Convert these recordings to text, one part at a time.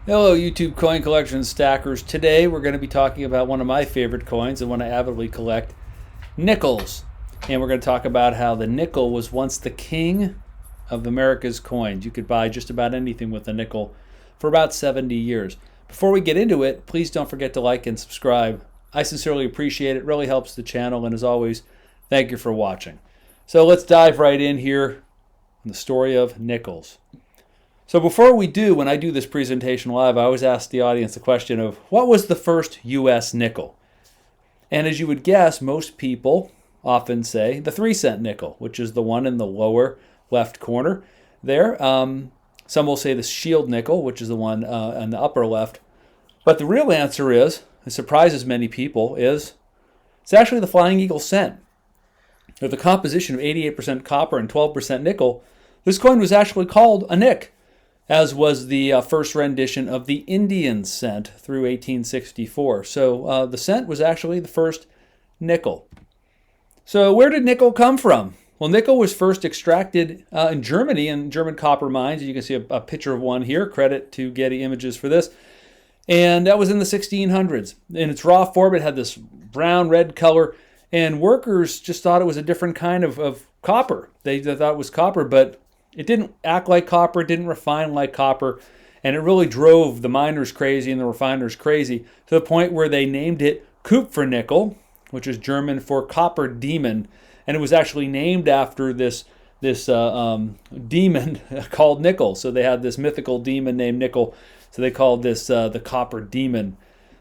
Hello, YouTube coin collection stackers. Today we're going to be talking about one of my favorite coins and one I avidly collect, nickels. And we're going to talk about how the nickel was once the king of America's coins. You could buy just about anything with a nickel for about 70 years. Before we get into it, please don't forget to like and subscribe. I sincerely appreciate it. It really helps the channel. And as always, thank you for watching. So let's dive right in here on the story of nickels. So before we do, when I do this presentation live, I always ask the audience the question of what was the first U.S. nickel? And as you would guess, most people often say the 3-cent nickel, which is the one in the lower left corner there. Some will say the shield nickel, which is the one in the upper left. But the real answer is, it surprises many people, is it's actually the Flying Eagle cent. With a composition of 88% copper and 12% nickel, this coin was actually called a nick, as was the first rendition of the Indian cent through 1864. So the cent was actually the first nickel. So where did nickel come from? Well, nickel was first extracted in Germany in German copper mines. You can see a picture of one here. Credit to Getty Images for this. And that was in the 1600s. In its raw form, it had this brown-red color, and workers just thought it was a different kind of copper. They thought it was copper, but it didn't act like copper, it didn't refine like copper, and it really drove the miners crazy and the refiners crazy to the point where they named it Kupfernickel, which is German for copper demon, and it was actually named after this demon called nickel. So they had this mythical demon named Nickel, so they called this the copper demon.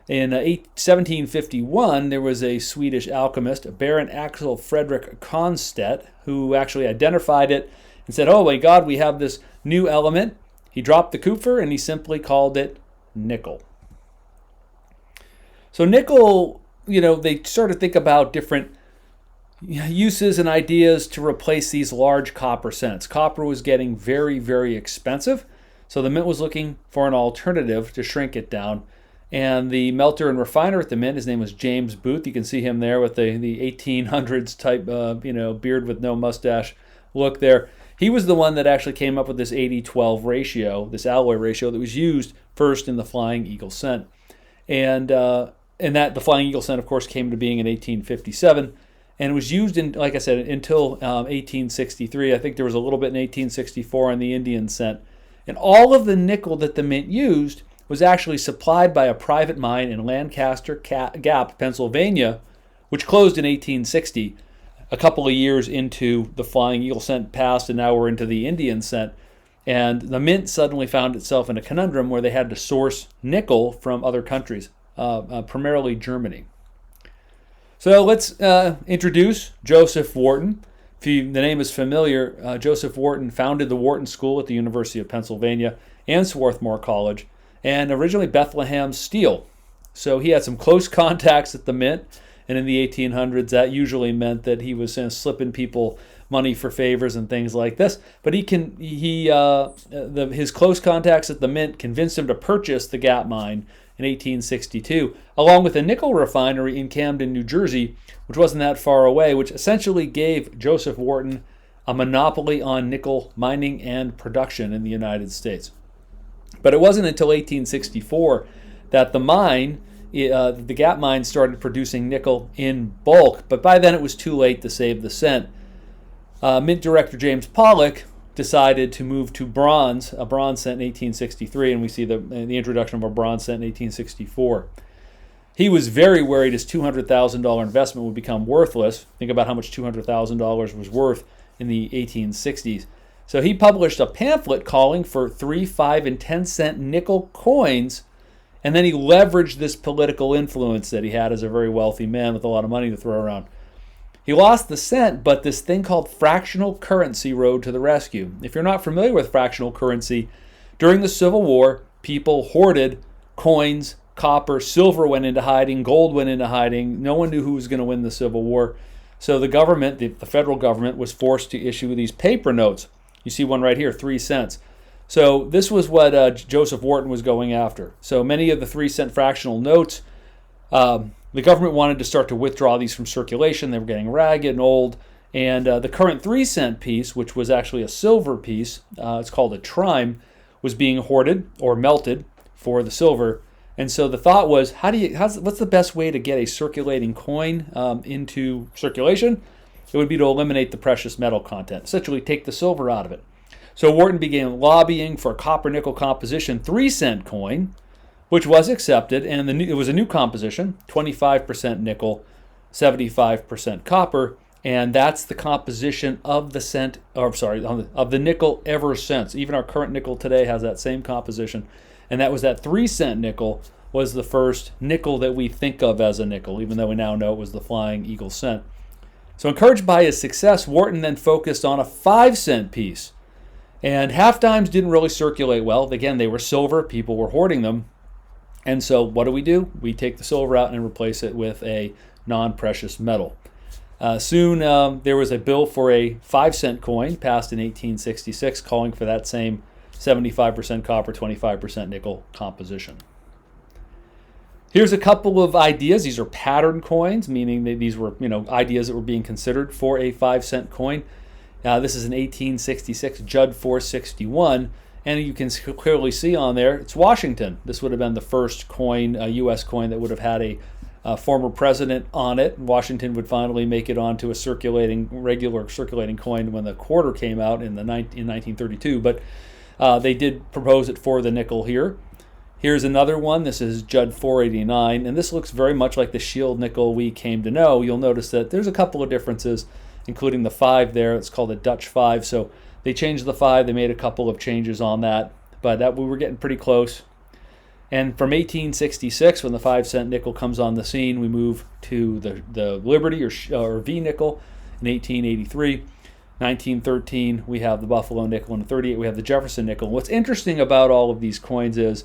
In 1751, there was a Swedish alchemist, Baron Axel Fredrik Cronstedt, who actually identified it and said, oh my God, we have this new element. He dropped the Kupfer and he simply called it nickel. So nickel, they started to think about different uses and ideas to replace these large copper cents. Copper was getting very, very expensive, so the mint was looking for an alternative to shrink it down. And the melter and refiner at the mint, his name was James Booth. You can see him there with the 1800s type, beard with no mustache look there. He was the one that actually came up with this 80-12 ratio, this alloy ratio that was used first in the Flying Eagle cent. And that the Flying Eagle cent, of course, came to being in 1857. And it was used, like I said, until 1863. I think there was a little bit in 1864 on the Indian cent. And all of the nickel that the mint used was actually supplied by a private mine in Lancaster Gap, Pennsylvania, which closed in 1860. A couple of years into the Flying Eagle cent passed, and now we're into the Indian cent. And the mint suddenly found itself in a conundrum where they had to source nickel from other countries, primarily Germany. So let's introduce Joseph Wharton. If the name is familiar, Joseph Wharton founded the Wharton School at the University of Pennsylvania and Swarthmore College, and originally Bethlehem Steel. So he had some close contacts at the mint. And in the 1800s, that usually meant that he was slipping people money for favors and things like this. But his close contacts at the mint convinced him to purchase the Gap mine in 1862, along with a nickel refinery in Camden, New Jersey, which wasn't that far away, which essentially gave Joseph Wharton a monopoly on nickel mining and production in the United States. But it wasn't until 1864 that the Gap mine started producing nickel in bulk, but by then it was too late to save the cent. Mint director James Pollock decided to move to a bronze cent in 1863, and we see the introduction of a bronze cent in 1864. He was very worried his $200,000 investment would become worthless. Think about how much $200,000 was worth in the 1860s. So he published a pamphlet calling for 3, 5, and 10-cent nickel coins. And then he leveraged this political influence that he had as a very wealthy man with a lot of money to throw around. He lost the cent, but this thing called fractional currency rode to the rescue. If you're not familiar with fractional currency, during the Civil War, people hoarded coins, copper, silver went into hiding, gold went into hiding. No one knew who was going to win the Civil War. So the government, the federal government, was forced to issue these paper notes. You see one right here, 3 cents. So this was what Joseph Wharton was going after. So many of the 3-cent fractional notes, the government wanted to start to withdraw these from circulation. They were getting ragged and old. And the current 3-cent piece, which was actually a silver piece, it's called a trime, was being hoarded or melted for the silver. And so the thought was, what's the best way to get a circulating coin into circulation? It would be to eliminate the precious metal content, essentially take the silver out of it. So Wharton began lobbying for a copper-nickel composition 3-cent coin, which was accepted, and it was a new composition, 25% nickel, 75% copper, and that's the composition of of the nickel ever since. Even our current nickel today has that same composition, and that was that 3-cent nickel was the first nickel that we think of as a nickel, even though we now know it was the Flying Eagle cent. So encouraged by his success, Wharton then focused on a 5-cent piece. And half dimes didn't really circulate well. Again, they were silver. People were hoarding them. And so what do? We take the silver out and replace it with a non-precious metal. Soon there was a bill for a 5-cent coin passed in 1866 calling for that same 75% copper, 25% nickel composition. Here's a couple of ideas. These are pattern coins, meaning that these were ideas that were being considered for a 5-cent coin. This is an 1866 Judd 461, and you can clearly see on there it's Washington. This would have been the first coin, a U.S. coin that would have had a former president on it. Washington would finally make it onto a regular circulating coin when the quarter came out in 1932, but they did propose it for the nickel here. Here's another one. This is Judd 489, and this looks very much like the shield nickel we came to know. You'll notice that there's a couple of differences, including the 5 there. It's called a Dutch 5, so they changed the 5. They made a couple of changes on that, but we were getting pretty close. And from 1866, when the 5-cent nickel comes on the scene, we move to the Liberty or V nickel in 1883. 1913, we have the Buffalo nickel, and in 1938, we have the Jefferson nickel. What's interesting about all of these coins is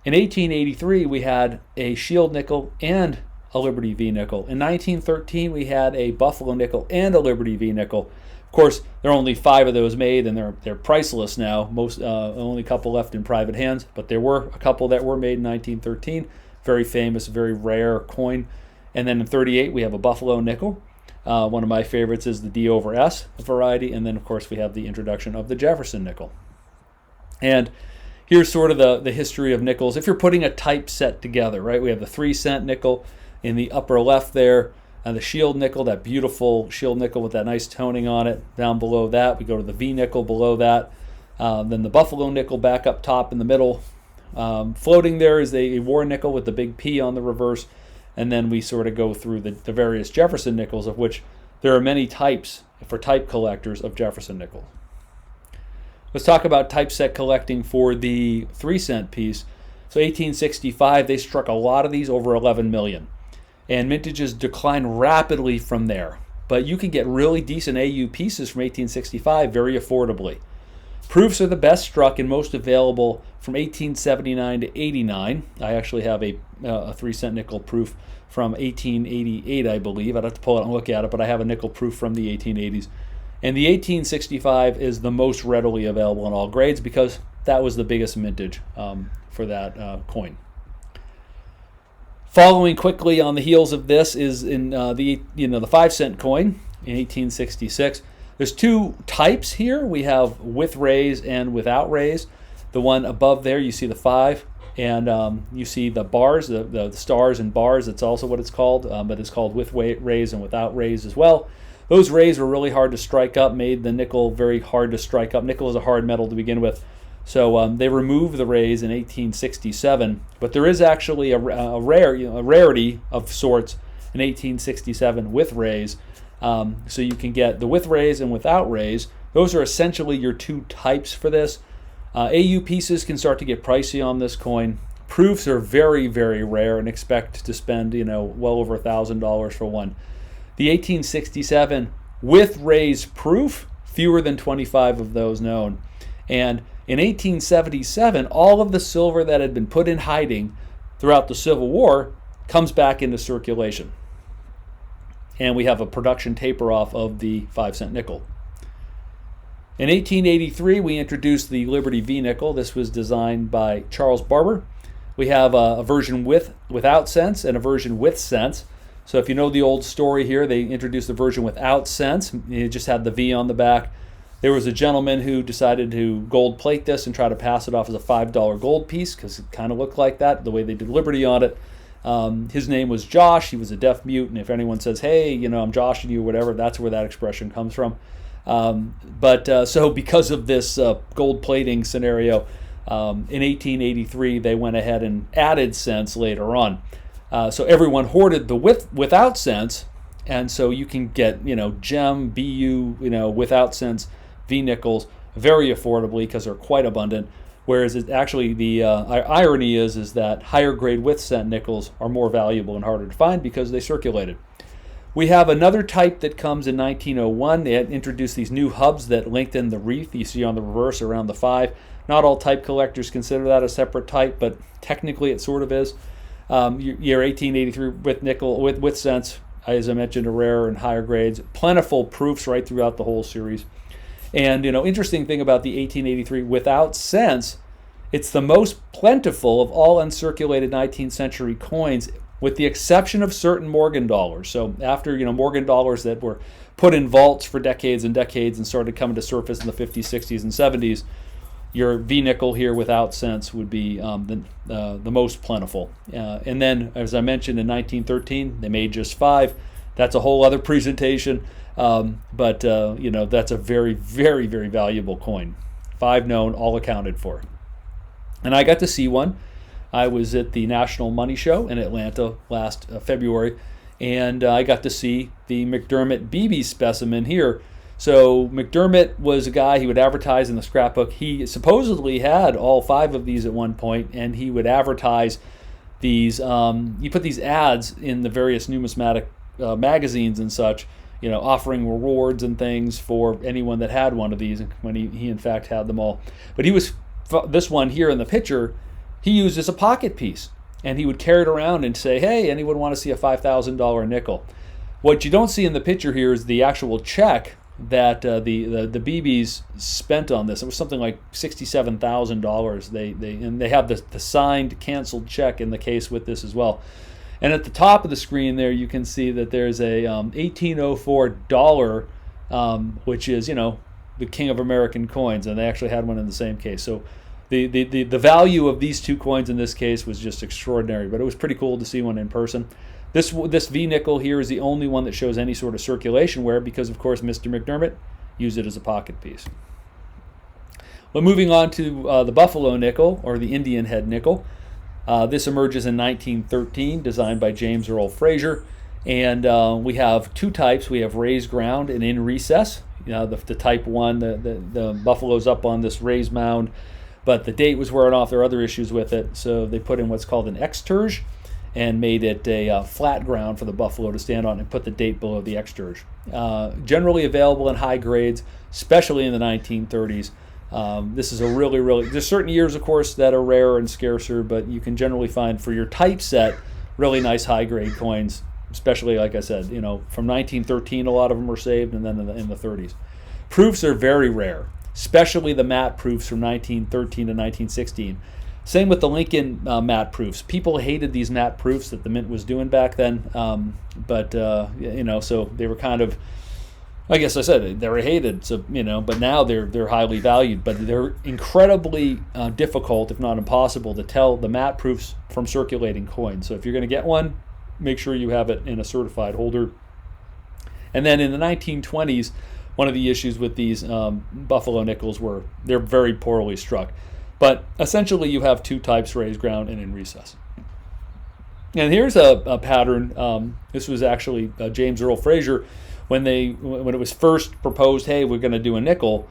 in 1883, we had a Shield nickel and a Liberty V nickel. In 1913, we had a Buffalo nickel and a Liberty V nickel. Of course, there are only 5 of those made, and they're priceless now. Only a couple left in private hands, but there were a couple that were made in 1913. Very famous, very rare coin. And then in 1938, we have a Buffalo nickel. One of my favorites is the D over S variety, and then of course we have the introduction of the Jefferson nickel. And here's sort of the history of nickels. If you're putting a type set together, right, we have the 3-cent nickel in the upper left there, and the shield nickel, that beautiful shield nickel with that nice toning on it. Down below that, we go to the V nickel below that. Then the Buffalo nickel back up top in the middle. Floating there is a war nickel with the big P on the reverse. And then we sort of go through the various Jefferson nickels, of which there are many types for type collectors of Jefferson nickel. Let's talk about typeset collecting for the 3-cent piece. So 1865, they struck a lot of these, over 11 million. And mintages declined rapidly from there. But you can get really decent AU pieces from 1865 very affordably. Proofs are the best struck and most available from 1879 to 89. I actually have a 3-cent nickel proof from 1888, I believe. I'd have to pull it and look at it, but I have a nickel proof from the 1880s. And the 1865 is the most readily available in all grades because that was the biggest mintage for that coin. Following quickly on the heels of this is in the 5-cent coin in 1866. There's 2 types here. We have with raise and without raise. The one above there, you see the 5, and you see the bars, the stars and bars. That's also what it's called, but it's called with raise and without raise as well. Those rays were really hard to strike up, made the nickel very hard to strike up. Nickel is a hard metal to begin with. So they removed the rays in 1867, but there is actually a rarity of sorts in 1867 with rays. So you can get the with rays and without rays. Those are essentially your 2 types for this. AU pieces can start to get pricey on this coin. Proofs are very, very rare, and expect to spend well over $1,000 for one. The 1867 with rays proof, fewer than 25 of those known. And in 1877, all of the silver that had been put in hiding throughout the Civil War comes back into circulation. And we have a production taper off of the 5-cent nickel. In 1883, we introduced the Liberty V nickel. This was designed by Charles Barber. We have a version without cents and a version with cents. So if you know the old story here, they introduced the version without cents. It just had the V on the back. There was a gentleman who decided to gold plate this and try to pass it off as a $5 gold piece because it kind of looked like that, the way they did Liberty on it. His name was Josh. He was a deaf mute, and if anyone says, hey, I'm joshing you or whatever, that's where that expression comes from. So because of this gold plating scenario, in 1883, they went ahead and added cents later on. So everyone hoarded the without cents, and so you can get, gem, BU, without cents, V nickels very affordably because they're quite abundant. Whereas it actually the irony is that higher grade with cent nickels are more valuable and harder to find because they circulated. We have another type that comes in 1901. They had introduced these new hubs that lengthen the wreath you see on the reverse around the 5. Not all type collectors consider that a separate type, but technically it sort of is. Year 1883 with nickel with cents, as I mentioned, are rarer and higher grades. Plentiful proofs right throughout the whole series. And interesting thing about the 1883 without cents, it's the most plentiful of all uncirculated 19th century coins, with the exception of certain Morgan dollars. So after Morgan dollars that were put in vaults for decades and decades and started coming to surface in the 50s, 60s, and 70s, your V nickel here without cents would be the most plentiful. And then, as I mentioned, in 1913, they made just 5. That's a whole other presentation. But that's a very, very, very valuable coin. 5 known, all accounted for. And I got to see one. I was at the National Money Show in Atlanta last February, and I got to see the McDermott BB specimen here. So McDermott was a guy, he would advertise in the scrapbook. He supposedly had all 5 of these at one point, and he would advertise these. He put these ads in the various numismatic magazines and such, offering rewards and things for anyone that had one of these, when he in fact had them all. But this one here in the picture, he used as a pocket piece, and he would carry it around and say, hey, anyone want to see a $5,000 nickel? What you don't see in the picture here is the actual check that the BBs spent on this. It was something like $67,000. They have the signed canceled check in the case with this as well. And at the top of the screen there, you can see that there's a 1804 dollar, which is the king of American coins, and they actually had one in the same case. So the value of these 2 coins in this case was just extraordinary. But it was pretty cool to see one in person. This V nickel here is the only one that shows any sort of circulation wear because, of course, Mr. McDermott used it as a pocket piece. Well, moving on to the Buffalo nickel, or the Indian head nickel. This emerges in 1913, designed by James Earl Fraser. And we have 2 types. We have raised ground and in recess. The type 1, the Buffalo's up on this raised mound, but the date was wearing off. There are other issues with it, so they put in what's called an exturge and made it a flat ground for the Buffalo to stand on and put the date below the exturge. Generally available in high grades, especially in the 1930s. This is a really, there's certain years, of course, that are rarer and scarcer, but you can generally find, for your type set, really nice high-grade coins, especially, like I said, from 1913, a lot of them were saved, and then in the 30s. Proofs are very rare, especially the matte proofs from 1913 to 1916. Same with the Lincoln matte proofs. People hated these matte proofs that the Mint was doing back then, so they were kind of, I guess I said they were hated. So but now they're highly valued. But they're incredibly difficult, if not impossible, to tell the matte proofs from circulating coins. So if you're going to get one, make sure you have it in a certified holder. And then in the 1920s, one of the issues with these Buffalo nickels were they're very poorly struck. But essentially, you have 2 types, raised ground and in recess. And here's a pattern. This was actually James Earl Fraser. When it was first proposed, hey, we're going to do a nickel,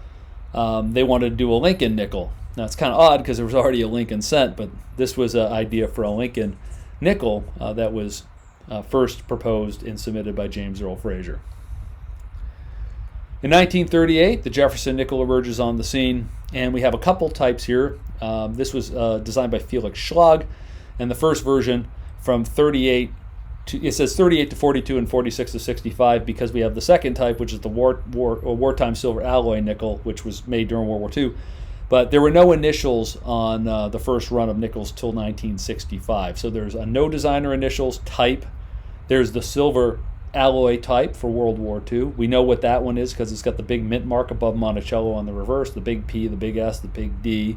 they wanted to do a Lincoln nickel. Now, it's kind of odd because there was already a Lincoln cent, but this was an idea for a Lincoln nickel that was first proposed and submitted by James Earl Fraser. In 1938, the Jefferson nickel emerges on the scene, and we have a couple types here. This was designed by Felix Schlag, and the first version from 38 to, it says 38 to 42 and 46 to 65 because we have the second type, which is the wartime silver alloy nickel, which was made during World War II. But there were no initials on the first run of nickels till 1965. So there's a no designer initials type. There's the silver alloy type for World War II. We know what that one is because it's got the big mint mark above Monticello on the reverse, the big P, the big S, the big D.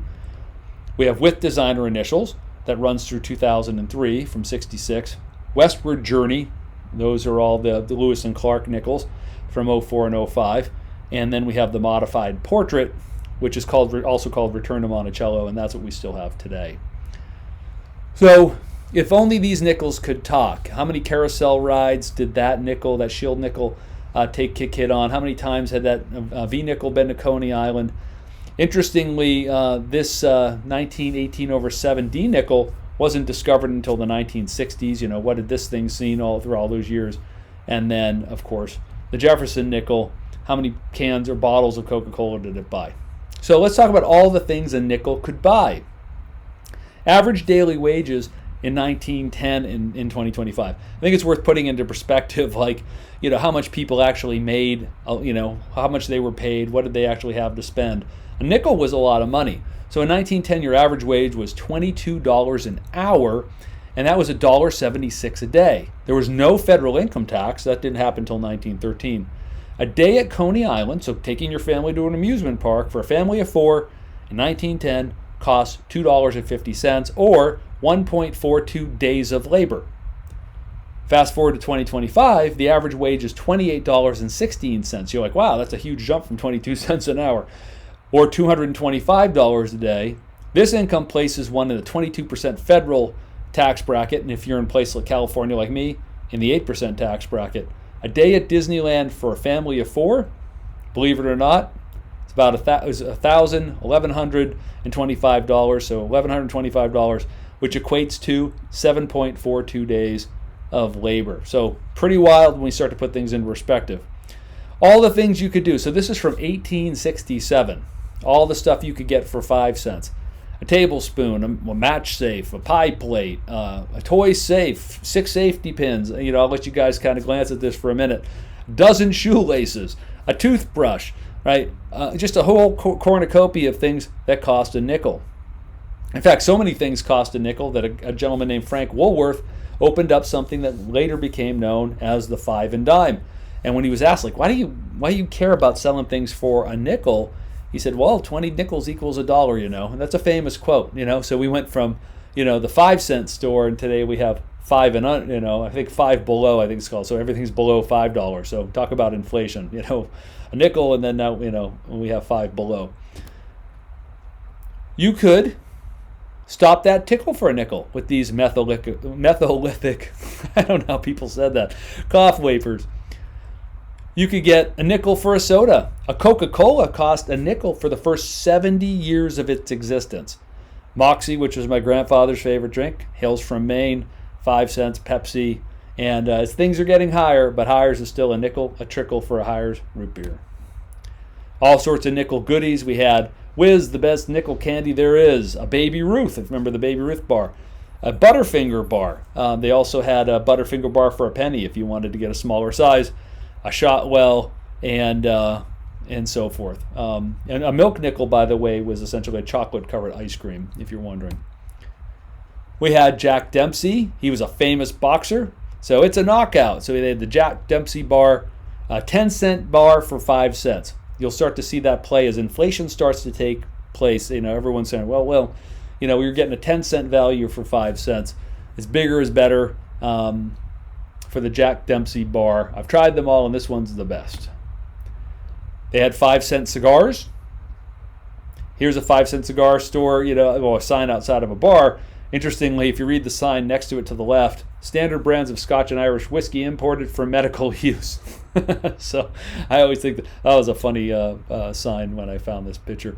We have with designer initials that runs through 2003 from 66. Westward Journey, those are all the Lewis and Clark nickels from 04 and 05. And then we have the modified portrait, which is also called Return to Monticello, and that's what we still have today. So if only these nickels could talk. How many carousel rides did that nickel, that shield nickel, take kick hit on? How many times had that V nickel been to Coney Island? Interestingly, this 1918/7 D nickel wasn't discovered until the 1960s. You know, what had this thing seen all through all those years? And then, of course, the Jefferson nickel. How many cans or bottles of Coca Cola did it buy? So let's talk about all the things a nickel could buy. Average daily wages in 1910 and in 2025. I think it's worth putting into perspective, like, you know, how much people actually made, you know, how much they were paid, what did they actually have to spend. A nickel was a lot of money. So in 1910, your average wage was $22 an hour, and that was $1.76 a day. There was no federal income tax. That didn't happen until 1913. A day at Coney Island, so taking your family to an amusement park for a family of 4 in 1910 costs $2.50 or 1.42 days of labor. Fast forward to 2025, the average wage is $28.16. You're like, wow, that's a huge jump from 22 cents an hour, or $225 a day. This income places one in the 22% federal tax bracket, and if you're in a place like California like me, in the 8% tax bracket. A day at Disneyland for a family of 4, believe it or not, it's about $1,125, so $1,125, which equates to 7.42 days of labor. So pretty wild when we start to put things into perspective. All the things you could do. So this is from 1867. All the stuff you could get for 5 cents. A tablespoon, a match safe, a pie plate, a toy safe, 6 safety pins. You know, I'll let you guys kind of glance at this for a minute. A dozen shoelaces, a toothbrush, right? Just a whole cornucopia of things that cost a nickel. In fact, so many things cost a nickel that a gentleman named Frank Woolworth opened up something that later became known as the 5 and dime. And when he was asked, like, why do you care about selling things for a nickel? He said, well, 20 nickels equals $1, you know. And that's a famous quote, you know. So we went from, you know, the 5-cent store, and today we have 5 and, you know, I think 5 below, I think it's called. So everything's below $5. So talk about inflation, you know, a nickel, and then now, you know, we have 5 below. You could stop that tickle for a nickel with these methyolithic, I don't know how people said that, cough wafers. You could get a nickel for a soda. A Coca Cola cost a nickel for the first 70 years of its existence. Moxie, which was my grandfather's favorite drink, hails from Maine, 5 cents. Pepsi. And as things are getting higher, but Hires is still a nickel, a trickle for a Hires root beer. All sorts of nickel goodies. We had Whiz, the best nickel candy there is. A Baby Ruth, if you remember the Baby Ruth bar. A Butterfinger bar. They also had a Butterfinger bar for a penny if you wanted to get a smaller size. A Shotwell, and so forth. And a milk nickel, by the way, was essentially a chocolate-covered ice cream, if you're wondering. We had Jack Dempsey. He was a famous boxer, so it's a knockout. So they had the Jack Dempsey bar, a 10-cent bar for 5 cents. You'll start to see that play as inflation starts to take place. You know, everyone's saying, well, you know, you're getting a 10-cent value for 5 cents. It's bigger is better. For the Jack Dempsey bar. I've tried them all, and this one's the best. They had 5-cent cigars. Here's a 5-cent cigar store, you know, well, a sign outside of a bar. Interestingly, if you read the sign next to it to the left, standard brands of Scotch and Irish whiskey imported for medical use. So I always think that was a funny sign when I found this picture.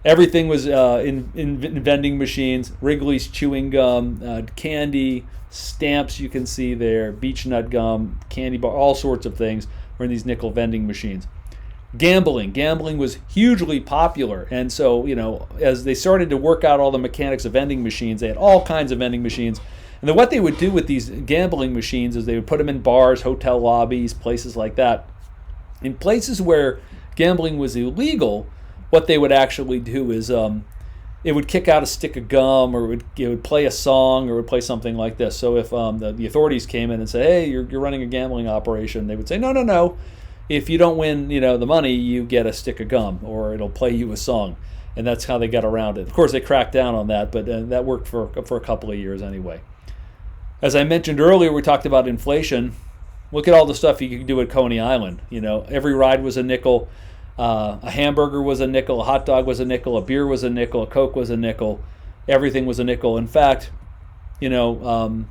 Everything was in vending machines, Wrigley's chewing gum, candy, stamps you can see there, beech nut gum, candy bar, all sorts of things were in these nickel vending machines. Gambling was hugely popular, and so, you know, as they started to work out all the mechanics of vending machines, they had all kinds of vending machines. And then what they would do with these gambling machines is they would put them in bars, hotel lobbies, places like that. In places where gambling was illegal, what they would actually do is it would kick out a stick of gum, or it would play a song, or it would play something like this. So if the authorities came in and said, hey, you're running a gambling operation, they would say, no. If you don't win, the money, you get a stick of gum, or it'll play you a song. And that's how they got around it. Of course, they cracked down on that, but that worked for a couple of years anyway. As I mentioned earlier, we talked about inflation. Look at all the stuff you can do at Coney Island. Every ride was a nickel. A hamburger was a nickel. A hot dog was a nickel. A beer was a nickel. A Coke was a nickel. Everything was a nickel. In fact, even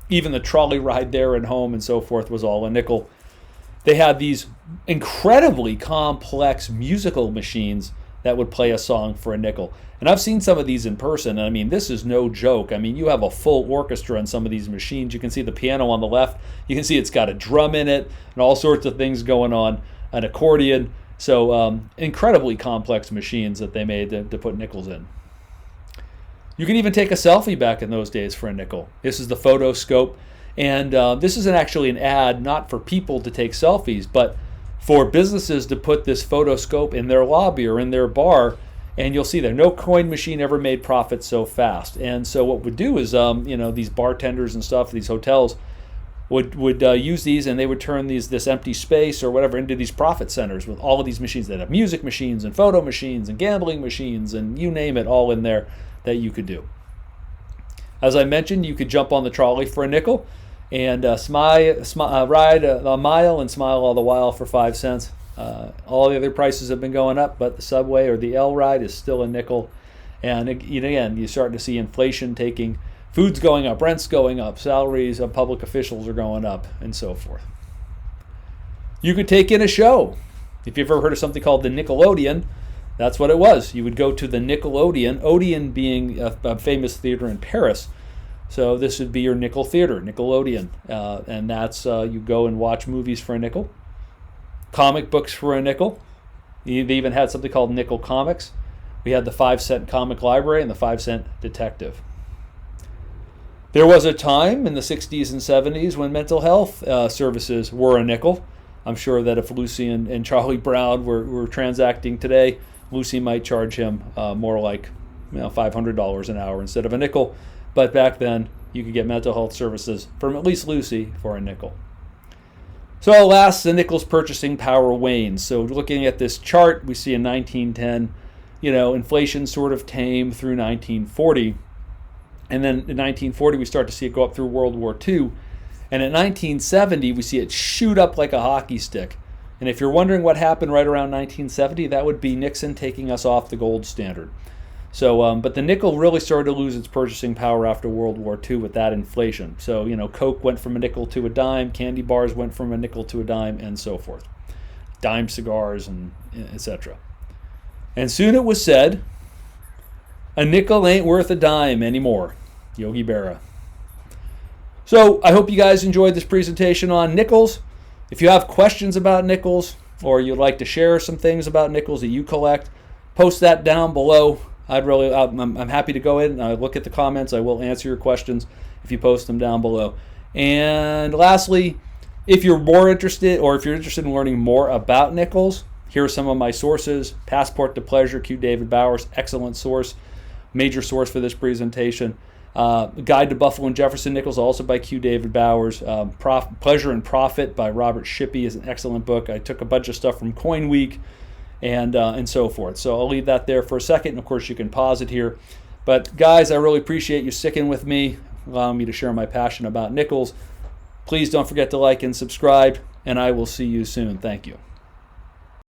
the trolley ride there and home and so forth was all a nickel. They had these incredibly complex musical machines that would play a song for a nickel. And I've seen some of these in person, and I mean, this is no joke. I mean, you have a full orchestra on some of these machines. You can see the piano on the left. You can see it's got a drum in it and all sorts of things going on, an accordion. So incredibly complex machines that they made to put nickels in. You can even take a selfie back in those days for a nickel. This is the photoscope. And this isn't actually an ad, not for people to take selfies, but for businesses to put this photoscope in their lobby or in their bar. And you'll see there, no coin machine ever made profit so fast. And so what we'd do is, these bartenders and stuff, these hotels would use these, and they would turn this empty space or whatever into these profit centers with all of these machines that have music machines and photo machines and gambling machines and you name it, all in there that you could do. As I mentioned, you could jump on the trolley for a nickel and ride a mile and smile all the while for 5 cents. All the other prices have been going up, but the subway or the L ride is still a nickel. And again, you're starting to see inflation taking, food's going up, rent's going up, salaries of public officials are going up, and so forth. You could take in a show. If you've ever heard of something called the Nickelodeon, that's what it was. You would go to the Nickelodeon, Odeon being a famous theater in Paris. So this would be your nickel theater, Nickelodeon. And that's, you go and watch movies for a nickel. Comic books for a nickel. They even had something called nickel comics. We had the 5-cent comic library and the 5-cent detective. There was a time in the 60s and 70s when mental health services were a nickel. I'm sure that if Lucy and Charlie Brown were transacting today, Lucy might charge him more like $500 an hour instead of a nickel. But back then, you could get mental health services from at least Lucy for a nickel. So alas, the nickel's purchasing power wanes. So looking at this chart, we see in 1910, inflation sort of tamed through 1940. And then in 1940, we start to see it go up through World War II. And in 1970, we see it shoot up like a hockey stick. And if you're wondering what happened right around 1970, that would be Nixon taking us off the gold standard. So, but the nickel really started to lose its purchasing power after World War II with that inflation. So, Coke went from a nickel to a dime, candy bars went from a nickel to a dime, and so forth. Dime cigars, and etc. And soon it was said, a nickel ain't worth a dime anymore. Yogi Berra. So, I hope you guys enjoyed this presentation on nickels. If you have questions about nickels, or you'd like to share some things about nickels that you collect, post that down below. I'm happy to go in and look at the comments. I will answer your questions if you post them down below. And lastly, if you're more interested, or if you're interested in learning more about nickels, here are some of my sources. Passport to Pleasure, Q. David Bowers, excellent source, major source for this presentation. Guide to Buffalo and Jefferson Nickels, also by Q. David Bowers. Pleasure and Profit by Robert Shippey is an excellent book. I took a bunch of stuff from Coin Week and so forth. So I'll leave that there for a second, and of course you can pause it here. But guys, I really appreciate you sticking with me, allowing me to share my passion about nickels. Please don't forget to like and subscribe, and I will see you soon. Thank you.